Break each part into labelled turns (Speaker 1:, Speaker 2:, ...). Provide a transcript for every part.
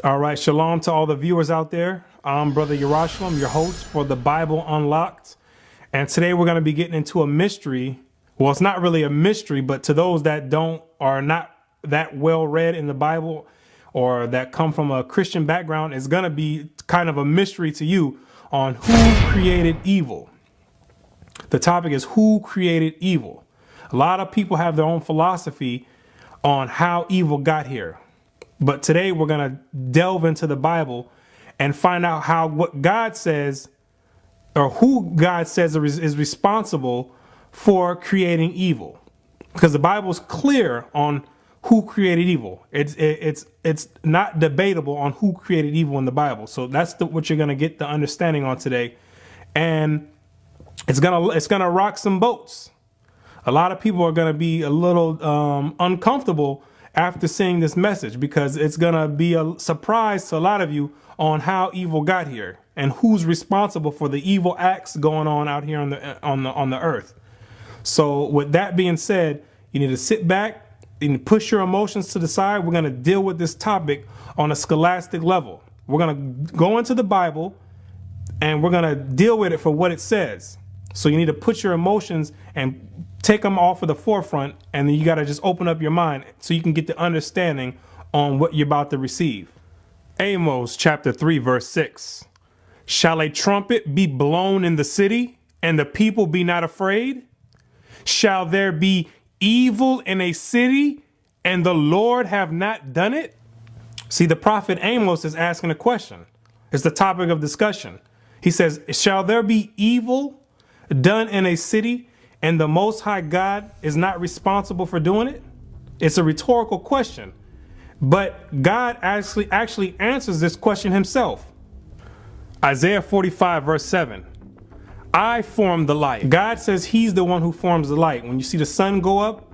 Speaker 1: All right, shalom to all the viewers out there. I'm Brother Yerushalayim, your host for the Bible Unlocked. And today we're going to be getting into a mystery. Well, it's not really a mystery, but to those that are not that well read in the Bible or that come from a Christian background, it's going to be kind of a mystery to you on who created evil. The topic is who created evil. A lot of people have their own philosophy on how evil got here. But today we're going to delve into the Bible and find out what God says, or who God says is responsible for creating evil. Because the Bible is clear on who created evil. It's not debatable on who created evil in the Bible. So that's what you're going to get the understanding on today. And it's gonna rock some boats. A lot of people are going to be a little uncomfortable after seeing this message, because it's going to be a surprise to a lot of you on how evil got here and who's responsible for the evil acts going on out here on the earth. So with that being said, you need to sit back and push your emotions to the side. We're going to deal with this topic on a scholastic level. We're going to go into the Bible and we're going to deal with it for what it says. So you need to put your emotions and take them off of the forefront, and then you got to just open up your mind so you can get the understanding on what you're about to receive. Amos chapter 3 verse 6. Shall a trumpet be blown in the city, and the people be not afraid? Shall there be evil in a city, and the Lord have not done it? See, the prophet Amos is asking a question. It's the topic of discussion. He says, shall there be evil done in a city, and the Most High God is not responsible for doing it? It's a rhetorical question, but God actually answers this question himself. Isaiah 45 verse 7. I form the light. God says he's the one who forms the light. When you see the sun go up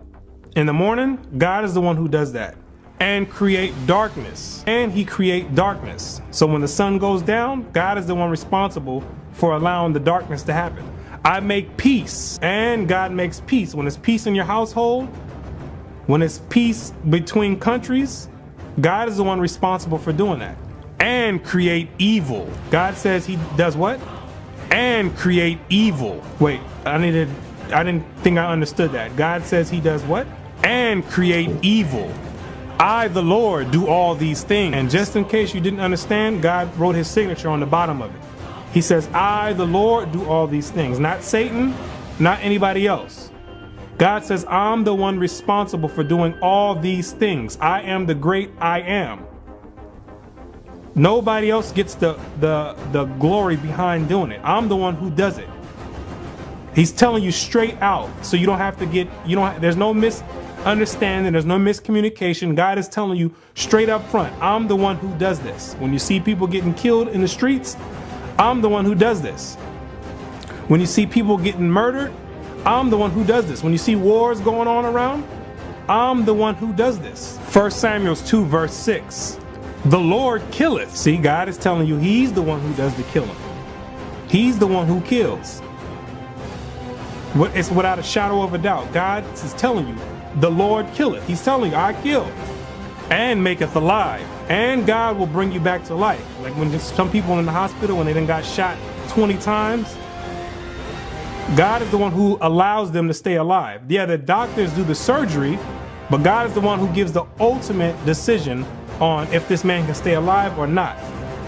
Speaker 1: in the morning, God is the one who does that. And create darkness. And he create darkness. So when the sun goes down, God is the one responsible for allowing the darkness to happen. I make peace, and God makes peace. When it's peace in your household, when it's peace between countries, God is the one responsible for doing that. And create evil. God says he does what? And create evil. Wait, I didn't think I understood that. God says he does what? And create evil. I, the Lord, do all these things. And just in case you didn't understand, God wrote his signature on the bottom of it. He says, I, the Lord, do all these things. Not Satan, not anybody else. God says, I'm the one responsible for doing all these things. I am the great I am. Nobody else gets the glory behind doing it. I'm the one who does it. He's telling you straight out, so you don't have to there's no misunderstanding, there's no miscommunication. God is telling you straight up front, I'm the one who does this. When you see people getting killed in the streets, I'm the one who does this. When you see people getting murdered, I'm the one who does this. When you see wars going on around, I'm the one who does this. 1 Samuel 2 verse 6. The Lord killeth. See, God is telling you he's the one who does the killing. He's the one who kills. It's without a shadow of a doubt. God is telling you, the Lord killeth. He's telling you, I kill and maketh alive. And God will bring you back to life. Like when some people in the hospital, when they done got shot 20 times, God is the one who allows them to stay alive. Yeah, the doctors do the surgery, but God is the one who gives the ultimate decision on if this man can stay alive or not.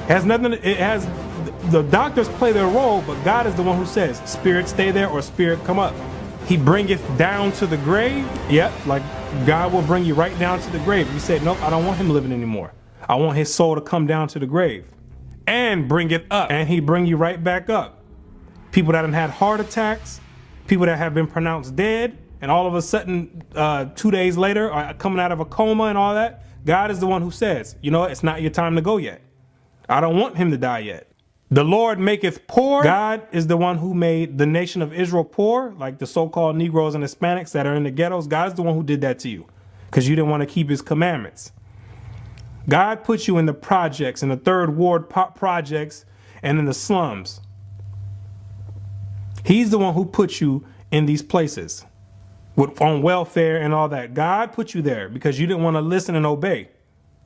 Speaker 1: The doctors play their role, but God is the one who says, spirit stay there or spirit come up. He bringeth down to the grave. Yep, like God will bring you right down to the grave. You said, nope, I don't want him living anymore. I want his soul to come down to the grave and bring it up, and he bring you right back up. People that have had heart attacks, people that have been pronounced dead, and all of a sudden 2 days later are coming out of a coma and all that. God is the one who says, you know what, it's not your time to go yet. I don't want him to die yet. The Lord maketh poor. God is the one who made the nation of Israel poor, like the so-called Negroes and Hispanics that are in the ghettos. God is the one who did that to you because you didn't want to keep his commandments. God put you in the projects, in the third ward projects, and in the slums. He's the one who put you in these places on welfare and all that. God put you there because you didn't want to listen and obey.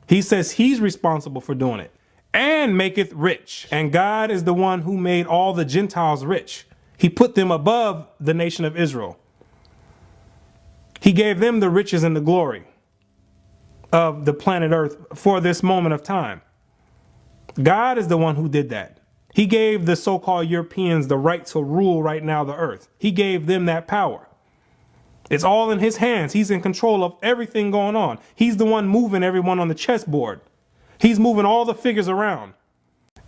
Speaker 1: He says he's responsible for doing it. And maketh rich. And God is the one who made all the Gentiles rich. He put them above the nation of Israel. He gave them the riches and the glory of the planet Earth for this moment of time. God is the one who did that. He gave the so-called Europeans the right to rule right now the earth. He gave them that power. It's all in his hands. He's in control of everything going on. He's the one moving everyone on the chessboard. He's moving all the figures around.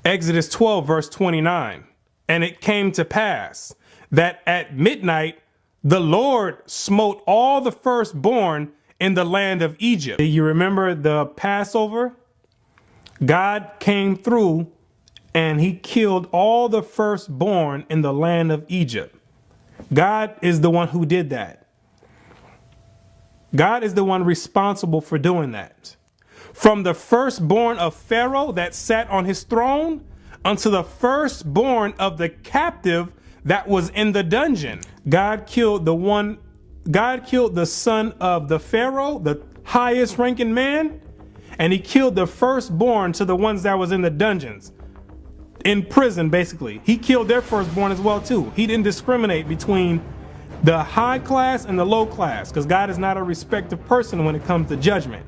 Speaker 1: Exodus 12, verse 29. And it came to pass that at midnight, the Lord smote all the firstborn in the land of Egypt. You remember the Passover? God came through and he killed all the firstborn in the land of Egypt. God is the one who did that. God is the one responsible for doing that. From the firstborn of Pharaoh that sat on his throne unto the firstborn of the captive that was in the dungeon. God killed the son of the Pharaoh, the highest ranking man, and he killed the firstborn to the ones that was in the dungeons, in prison, basically. He killed their firstborn as well, too. He didn't discriminate between the high class and the low class, because God is not a respective person when it comes to judgment.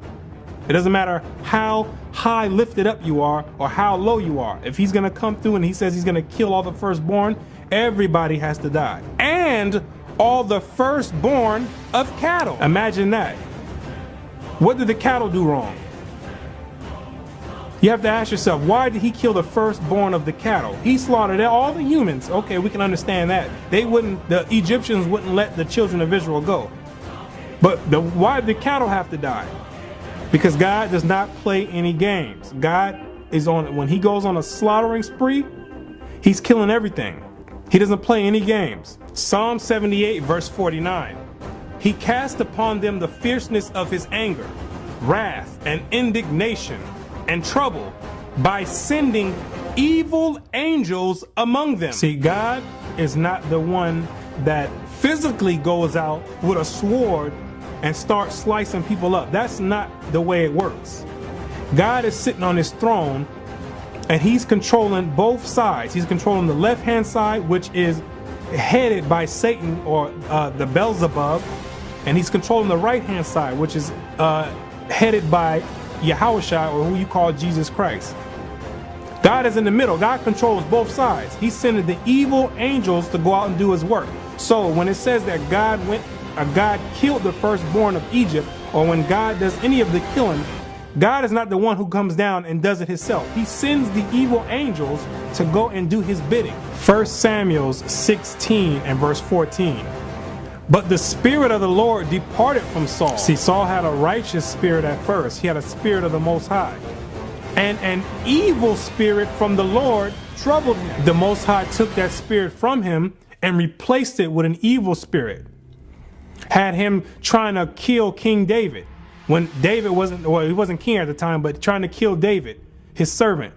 Speaker 1: It doesn't matter how high lifted up you are or how low you are. If he's going to come through and he says he's going to kill all the firstborn, everybody has to die. And all the firstborn of cattle. Imagine that. What did the cattle do wrong? You have to ask yourself, why did he kill the firstborn of the cattle? He slaughtered all the humans. Okay, we can understand that. The Egyptians wouldn't let the children of Israel go. But why did the cattle have to die? Because God does not play any games. God is when he goes on a slaughtering spree, he's killing everything. He doesn't play any games. Psalm 78, verse 49. He cast upon them the fierceness of his anger, wrath and indignation and trouble by sending evil angels among them. See, God is not the one that physically goes out with a sword and starts slicing people up. That's not the way it works. God is sitting on his throne and he's controlling both sides. He's controlling the left-hand side, which is headed by Satan or the Beelzebub, and he's controlling the right-hand side, which is headed by Yahushua, or who you call Jesus Christ. God is in the middle. God controls both sides. He's sending the evil angels to go out and do his work. So when it says that God killed the firstborn of Egypt, or when God does any of the killing, God is not the one who comes down and does it himself. He sends the evil angels to go and do his bidding. 1 Samuel 16 and verse 14. But the Spirit of the Lord departed from Saul. See, Saul had a righteous spirit at first. He had a spirit of the Most High. And an evil spirit from the Lord troubled him. The Most High took that spirit from him and replaced it with an evil spirit. Had him trying to kill King David. When David he wasn't king at the time, but trying to kill David, his servant.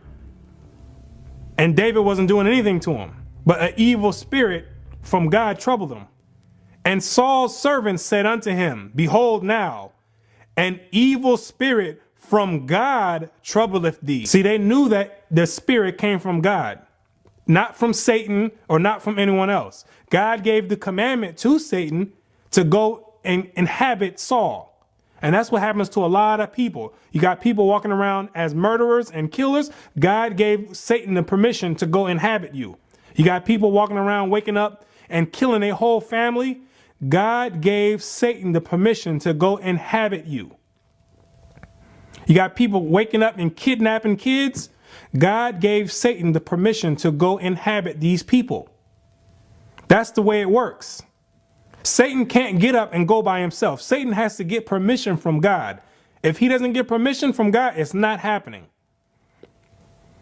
Speaker 1: And David wasn't doing anything to him. But an evil spirit from God troubled him. And Saul's servant said unto him, Behold now, an evil spirit from God troubleth thee. See, they knew that the spirit came from God, not from Satan or not from anyone else. God gave the commandment to Satan to go and inhabit Saul. And that's what happens to a lot of people. You got people walking around as murderers and killers. God gave Satan the permission to go inhabit you. You got people walking around waking up and killing a whole family. God gave Satan the permission to go inhabit you. You got people waking up and kidnapping kids. God gave Satan the permission to go inhabit these people. That's the way it works. Satan can't get up and go by himself. Satan has to get permission from God. If he doesn't get permission from God, it's not happening.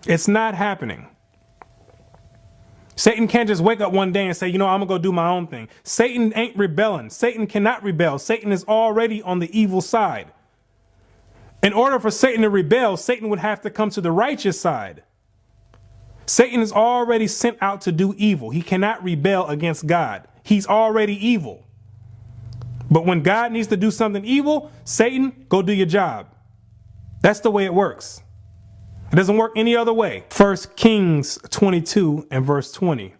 Speaker 1: It's not happening. Satan can't just wake up one day and say, I'm going to go do my own thing. Satan ain't rebelling. Satan cannot rebel. Satan is already on the evil side. In order for Satan to rebel, Satan would have to come to the righteous side. Satan is already sent out to do evil. He cannot rebel against God. He's already evil. But when God needs to do something evil, Satan, go do your job. That's the way it works. It doesn't work any other way. 1 Kings 22 and verse 20.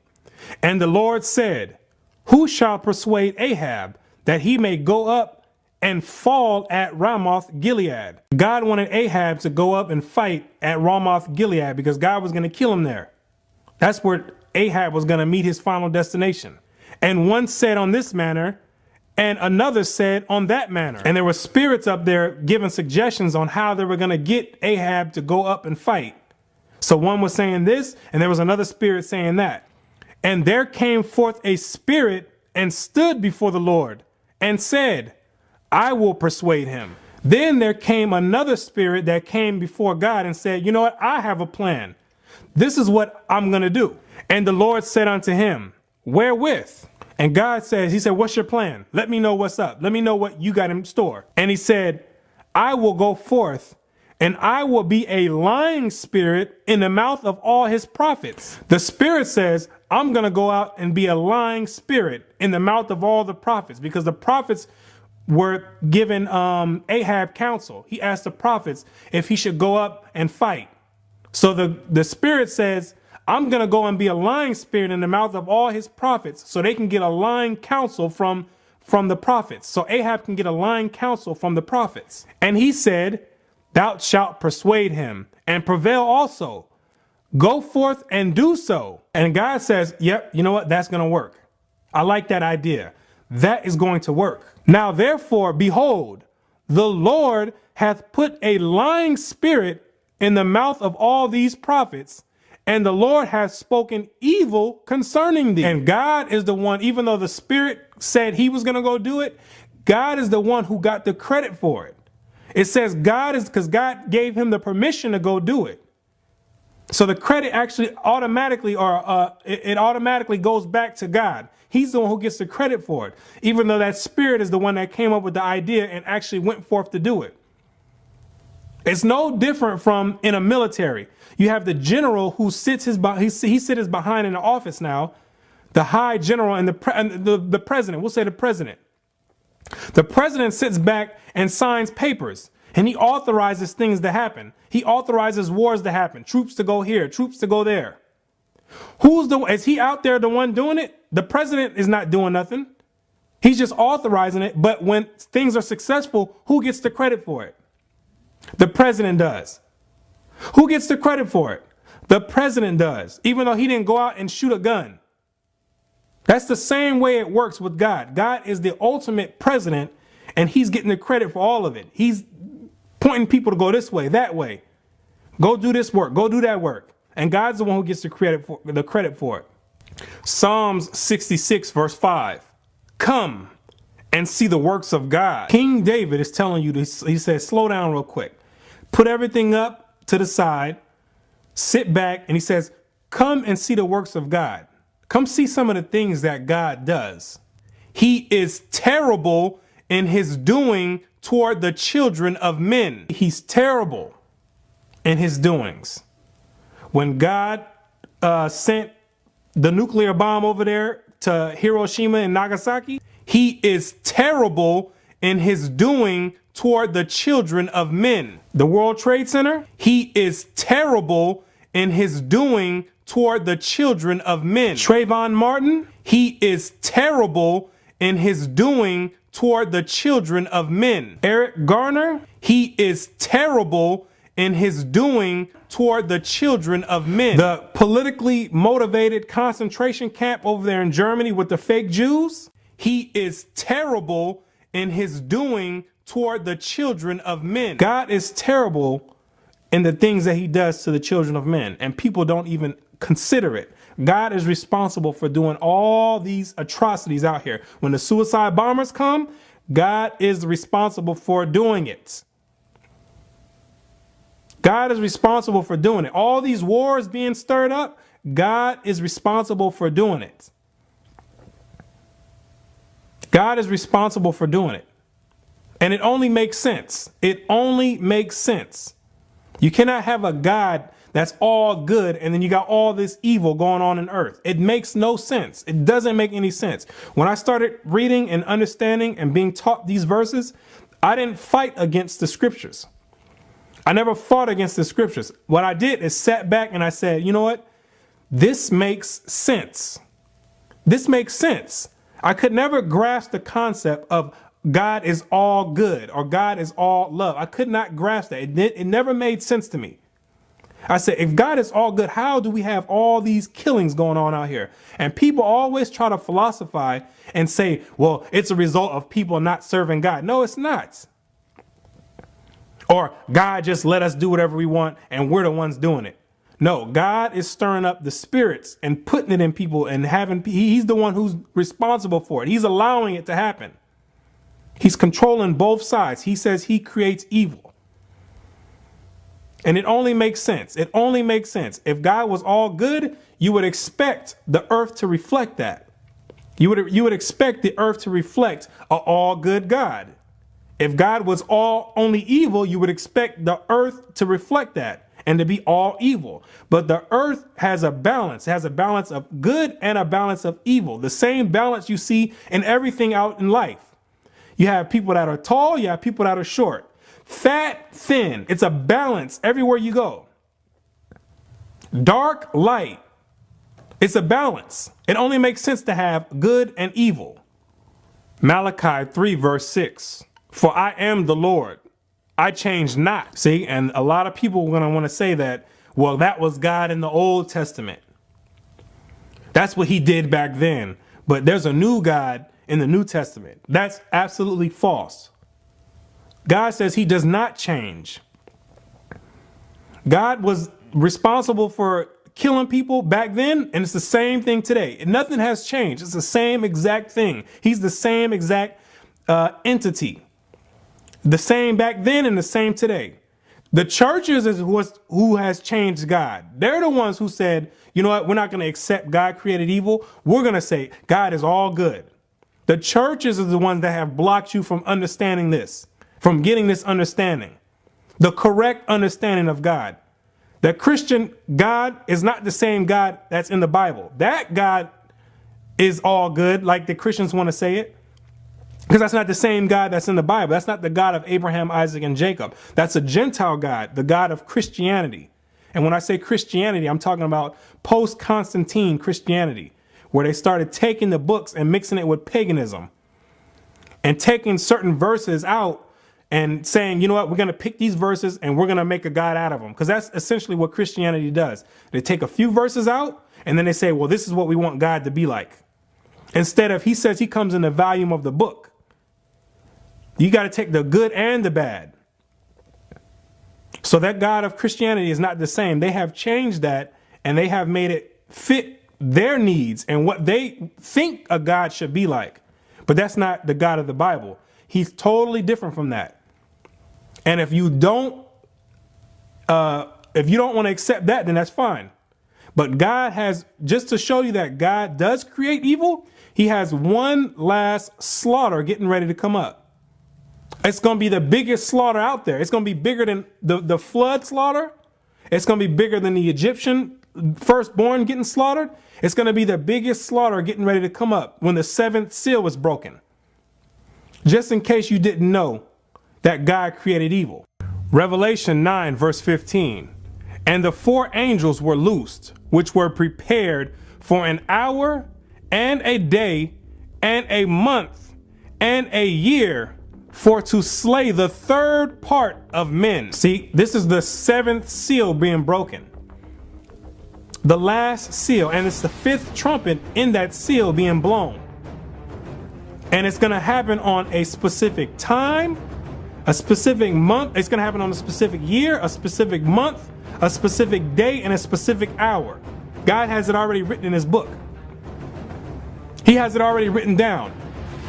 Speaker 1: And the Lord said, who shall persuade Ahab that he may go up and fall at Ramoth Gilead? God wanted Ahab to go up and fight at Ramoth Gilead because God was going to kill him there. That's where Ahab was going to meet his final destination. And one said on this manner, and another said on that manner. And there were spirits up there giving suggestions on how they were going to get Ahab to go up and fight. So one was saying this, and there was another spirit saying that. And there came forth a spirit and stood before the Lord and said, I will persuade him. Then there came another spirit that came before God and said, you know what? I have a plan. This is what I'm going to do. And the Lord said unto him, wherewith? And God says, he said, what's your plan? Let me know what's up. Let me know what you got in store. And he said, I will go forth and I will be a lying spirit in the mouth of all his prophets. The spirit says, I'm going to go out and be a lying spirit in the mouth of all the prophets, because the prophets were given Ahab counsel. He asked the prophets if he should go up and fight. So the spirit says, I'm going to go and be a lying spirit in the mouth of all his prophets so they can get a lying counsel from the prophets. So Ahab can get a lying counsel from the prophets. And he said, thou shalt persuade him and prevail also. Go forth and do so. And God says, yep, you know what? That's going to work. I like that idea. That is going to work. Now, therefore, behold, the Lord hath put a lying spirit in the mouth of all these prophets, and the Lord has spoken evil concerning thee. And God is the one, even though the spirit said he was going to go do it, God is the one who got the credit for it. It says God is, because God gave him the permission to go do it. So the credit actually automatically, it automatically goes back to God. He's the one who gets the credit for it, even though that spirit is the one that came up with the idea and actually went forth to do it. It's no different from in a military. You have the general who sits he sits behind in the office now, the high general and the president. We'll say the president. The president sits back and signs papers, and he authorizes things to happen. He authorizes wars to happen, troops to go here, troops to go there. Is he out there the one doing it? The president is not doing nothing. He's just authorizing it. But when things are successful, who gets the credit for it? The president does. Who gets the credit for it? The president does, even though he didn't go out and shoot a gun. That's the same way it works with God. God is the ultimate president, and he's getting the credit for all of it. He's pointing people to go this way, that way. Go do this work. Go do that work. And God's the one who gets the credit for it. Psalms 66 verse 5. Come and see the works of God. King David is telling you this. He says, slow down real quick. Put everything up to the side. Sit back. And he says, come and see the works of God. Come see some of the things that God does. He is terrible in his doing toward the children of men. He's terrible in his doings. When God sent the nuclear bomb over there to Hiroshima and Nagasaki, he is terrible in his doing toward the children of men. The World Trade Center, he is terrible in his doing toward the children of men. Trayvon Martin, he is terrible in his doing toward the children of men. Eric Garner, he is terrible in his doing toward the children of men. The politically motivated concentration camp over there in Germany with the fake Jews, he is terrible in his doing toward the children of men. God is terrible in the things that he does to the children of men, and people don't even consider it. God is responsible for doing all these atrocities out here. When the suicide bombers come, God is responsible for doing it. God is responsible for doing it. All these wars being stirred up, God is responsible for doing it. God is responsible for doing it. And it only makes sense. It only makes sense. You cannot have a God that's all good and then you got all this evil going on in earth. It makes no sense. It doesn't make any sense. When I started reading and understanding and being taught these verses, I didn't fight against the scriptures. I never fought against the scriptures. What I did is sat back and I said, you know what? This makes sense. This makes sense. I could never grasp the concept of God is all good or God is all love. I could not grasp that. It never made sense to me. I said, if God is all good, how do we have all these killings going on out here? And people always try to philosophize and say, well, it's a result of people not serving God. No, it's not. Or God just let us do whatever we want and we're the ones doing it. No, God is stirring up the spirits and putting it in people and he's the one who's responsible for it. He's allowing it to happen. He's controlling both sides. He says he creates evil. And it only makes sense. It only makes sense. If God was all good, you would expect the earth to reflect that. You would expect the earth to reflect an all good God. If God was only evil, you would expect the earth to reflect that and to be all evil. But the earth has a balance. It has a balance of good and a balance of evil. The same balance you see in everything out in life. You have people that are tall, you have people that are short. Fat, thin. It's a balance everywhere you go. Dark, light. It's a balance. It only makes sense to have good and evil. Malachi 3 verse 6. For I am the Lord. I change not. See, and a lot of people are going to want to say that, well, that was God in the Old Testament. That's what he did back then. But there's a new God in the New Testament. That's absolutely false. God says he does not change. God was responsible for killing people back then, and it's the same thing today. Nothing has changed. It's the same exact thing. He's the same exact entity. The same back then and the same today. The churches is who has changed God. They're the ones who said, you know what, we're not going to accept God created evil. We're going to say God is all good. The churches are the ones that have blocked you from understanding this, from getting this understanding, the correct understanding of God. The Christian God is not the same God that's in the Bible. That God is all good, like the Christians want to say it, because that's not the same God that's in the Bible. That's not the God of Abraham, Isaac, and Jacob. That's a Gentile God, the God of Christianity. And when I say Christianity, I'm talking about post-Constantine Christianity, where they started taking the books and mixing it with paganism and taking certain verses out and saying, you know what, we're going to pick these verses and we're going to make a God out of them. Because that's essentially what Christianity does. They take a few verses out and then they say, well, this is what we want God to be like. Instead of, he says he comes in the volume of the book. You got to take the good and the bad. So that God of Christianity is not the same. They have changed that and they have made it fit their needs and what they think a God should be like. But that's not the God of the Bible. He's totally different from that. And if you don't want to accept that, then that's fine. But God has, just to show you that God does create evil, he has one last slaughter getting ready to come up. It's going to be the biggest slaughter out there. It's going to be bigger than the flood slaughter. It's going to be bigger than the Egyptian firstborn getting slaughtered. It's going to be the biggest slaughter getting ready to come up when the seventh seal was broken. Just in case you didn't know that God created evil. Revelation 9 verse 15. And the four angels were loosed, which were prepared for an hour and a day and a month and a year, for to slay the third part of men. See, this is the seventh seal being broken. The last seal, and it's the fifth trumpet in that seal being blown. And it's going to happen on a specific time, a specific month. It's going to happen on a specific year, a specific month, a specific day, and a specific hour. God has it already written in his book. He has it already written down.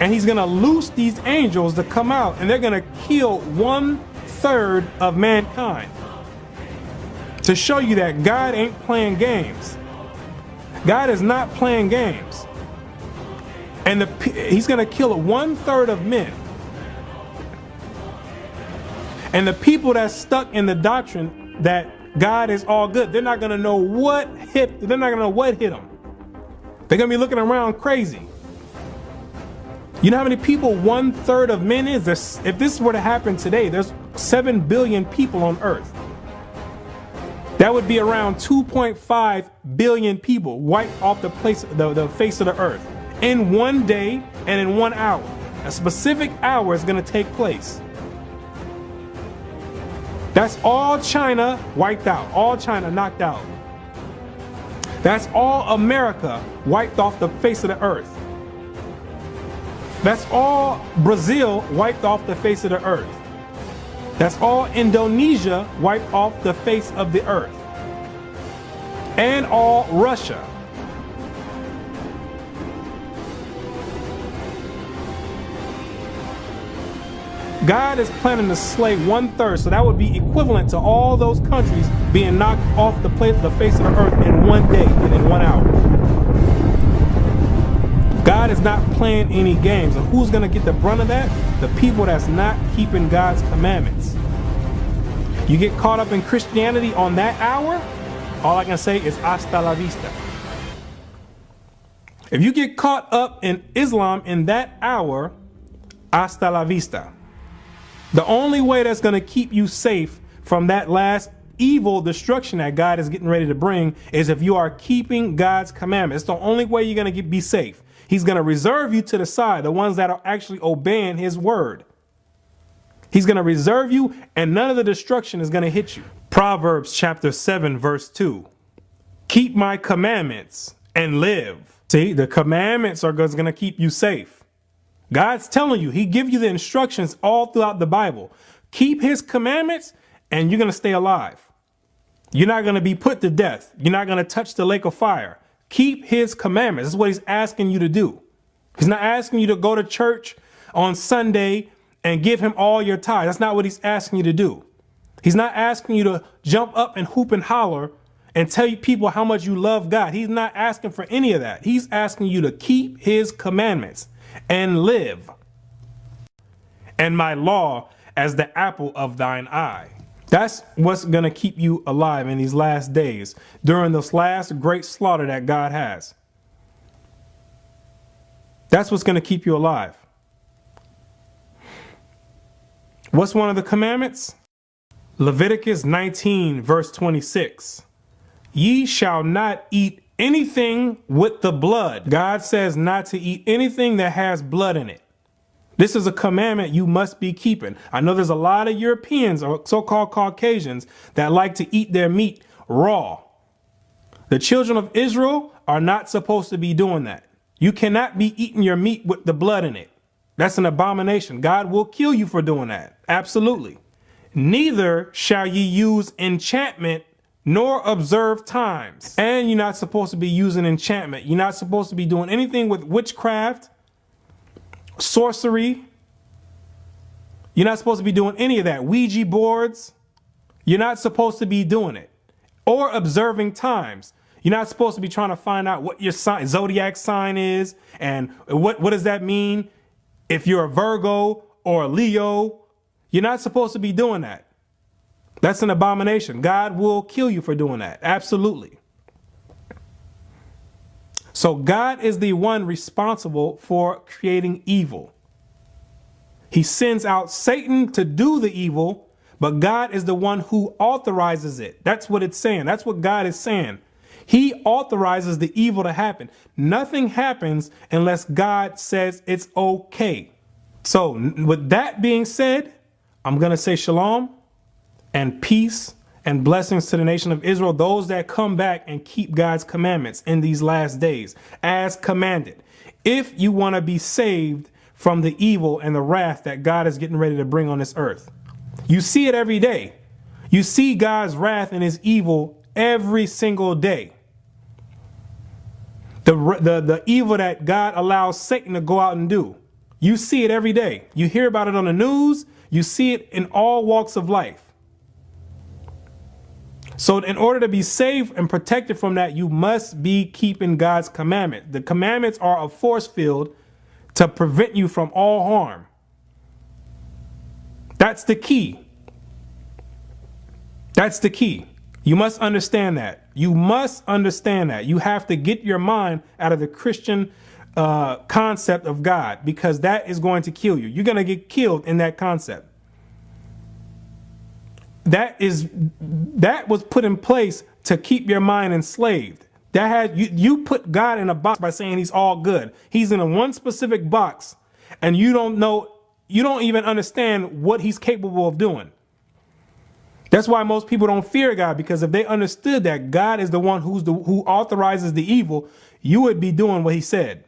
Speaker 1: And he's going to loose these angels to come out, and they're going to kill 1/3 of mankind. To show you that God ain't playing games. God is not playing games. And he's going to kill 1/3 of men. And the people that's stuck in the doctrine that God is all good, they're not going to know what hit them. They're going to be looking around crazy. You know how many people 1/3 of men is? If this were to happen today, there's 7 billion people on earth. That would be around 2.5 billion people wiped off the face of the earth in one day and in 1 hour. A specific hour is going to take place. That's all China wiped out, all China knocked out. That's all America wiped off the face of the earth. That's all Brazil wiped off the face of the earth. That's all Indonesia wiped off the face of the earth. And all Russia. God is planning to slay 1/3, so that would be equivalent to all those countries being knocked off the face of the earth in 1 day and in 1 hour. God is not playing any games. And who's going to get the brunt of that? The people that's not keeping God's commandments. You get caught up in Christianity on that hour, all I can say is hasta la vista. If you get caught up in Islam in that hour, hasta la vista. The only way that's going to keep you safe from that last evil destruction that God is getting ready to bring is if you are keeping God's commandments. It's the only way you're going to be safe. He's going to reserve you to the side, the ones that are actually obeying his word. He's going to reserve you, and none of the destruction is going to hit you. Proverbs chapter 7, verse 2. Keep my commandments and live. See, the commandments are going to keep you safe. God's telling you, he gives you the instructions all throughout the Bible. Keep his commandments and you're going to stay alive. You're not going to be put to death. You're not going to touch the lake of fire. Keep his commandments. This is what he's asking you to do. He's not asking you to go to church on Sunday and give him all your tithe. That's not what he's asking you to do. He's not asking you to jump up and hoop and holler and tell you people how much you love God. He's not asking for any of that. He's asking you to keep his commandments and live, and my law as the apple of thine eye. That's what's going to keep you alive in these last days, during this last great slaughter that God has. That's what's going to keep you alive. What's one of the commandments? Leviticus 19, verse 26. Ye shall not eat anything with the blood. God says not to eat anything that has blood in it. This is a commandment you must be keeping. I know there's a lot of Europeans or so-called Caucasians that like to eat their meat raw. The children of Israel are not supposed to be doing that. You cannot be eating your meat with the blood in it. That's an abomination. God will kill you for doing that. Absolutely. Neither shall ye use enchantment nor observe times. And you're not supposed to be using enchantment. You're not supposed to be doing anything with witchcraft, sorcery. You're not supposed to be doing any of that. Ouija boards. You're not supposed to be doing it. Or observing times. You're not supposed to be trying to find out what your zodiac sign is and what does that mean if you're a Virgo or a Leo. You're not supposed to be doing that. That's an abomination. God will kill you for doing that. Absolutely. So God is the one responsible for creating evil. He sends out Satan to do the evil, but God is the one who authorizes it. That's what it's saying. That's what God is saying. He authorizes the evil to happen. Nothing happens unless God says it's okay. So with that being said, I'm going to say shalom and peace and blessings to the nation of Israel, those that come back and keep God's commandments in these last days as commanded. If you want to be saved from the evil and the wrath that God is getting ready to bring on this earth. You see it every day. You see God's wrath and his evil every single day. The evil that God allows Satan to go out and do. You see it every day. You hear about it on the news. You see it in all walks of life. So in order to be safe and protected from that, you must be keeping God's commandment. The commandments are a force field to prevent you from all harm. That's the key. That's the key. You must understand that. You must understand that. You have to get your mind out of the Christian concept of God, because that is going to kill you. You're going to get killed in that concept. That was put in place to keep your mind enslaved. That had you put God in a box by saying he's all good. He's in a one specific box, and you don't know, you don't even understand what he's capable of doing. That's why most people don't fear God, because if they understood that God is the one who authorizes the evil, you would be doing what he said.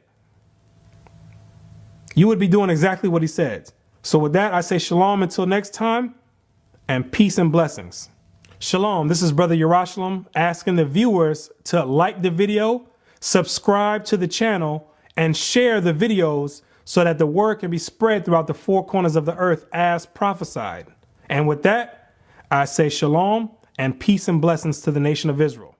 Speaker 1: You would be doing exactly what he said. So with that, I say shalom until next time, and peace and blessings. Shalom, this is Brother Yerushalayim asking the viewers to like the video, subscribe to the channel, and share the videos so that the word can be spread throughout the four corners of the earth as prophesied. And with that, I say shalom and peace and blessings to the nation of Israel.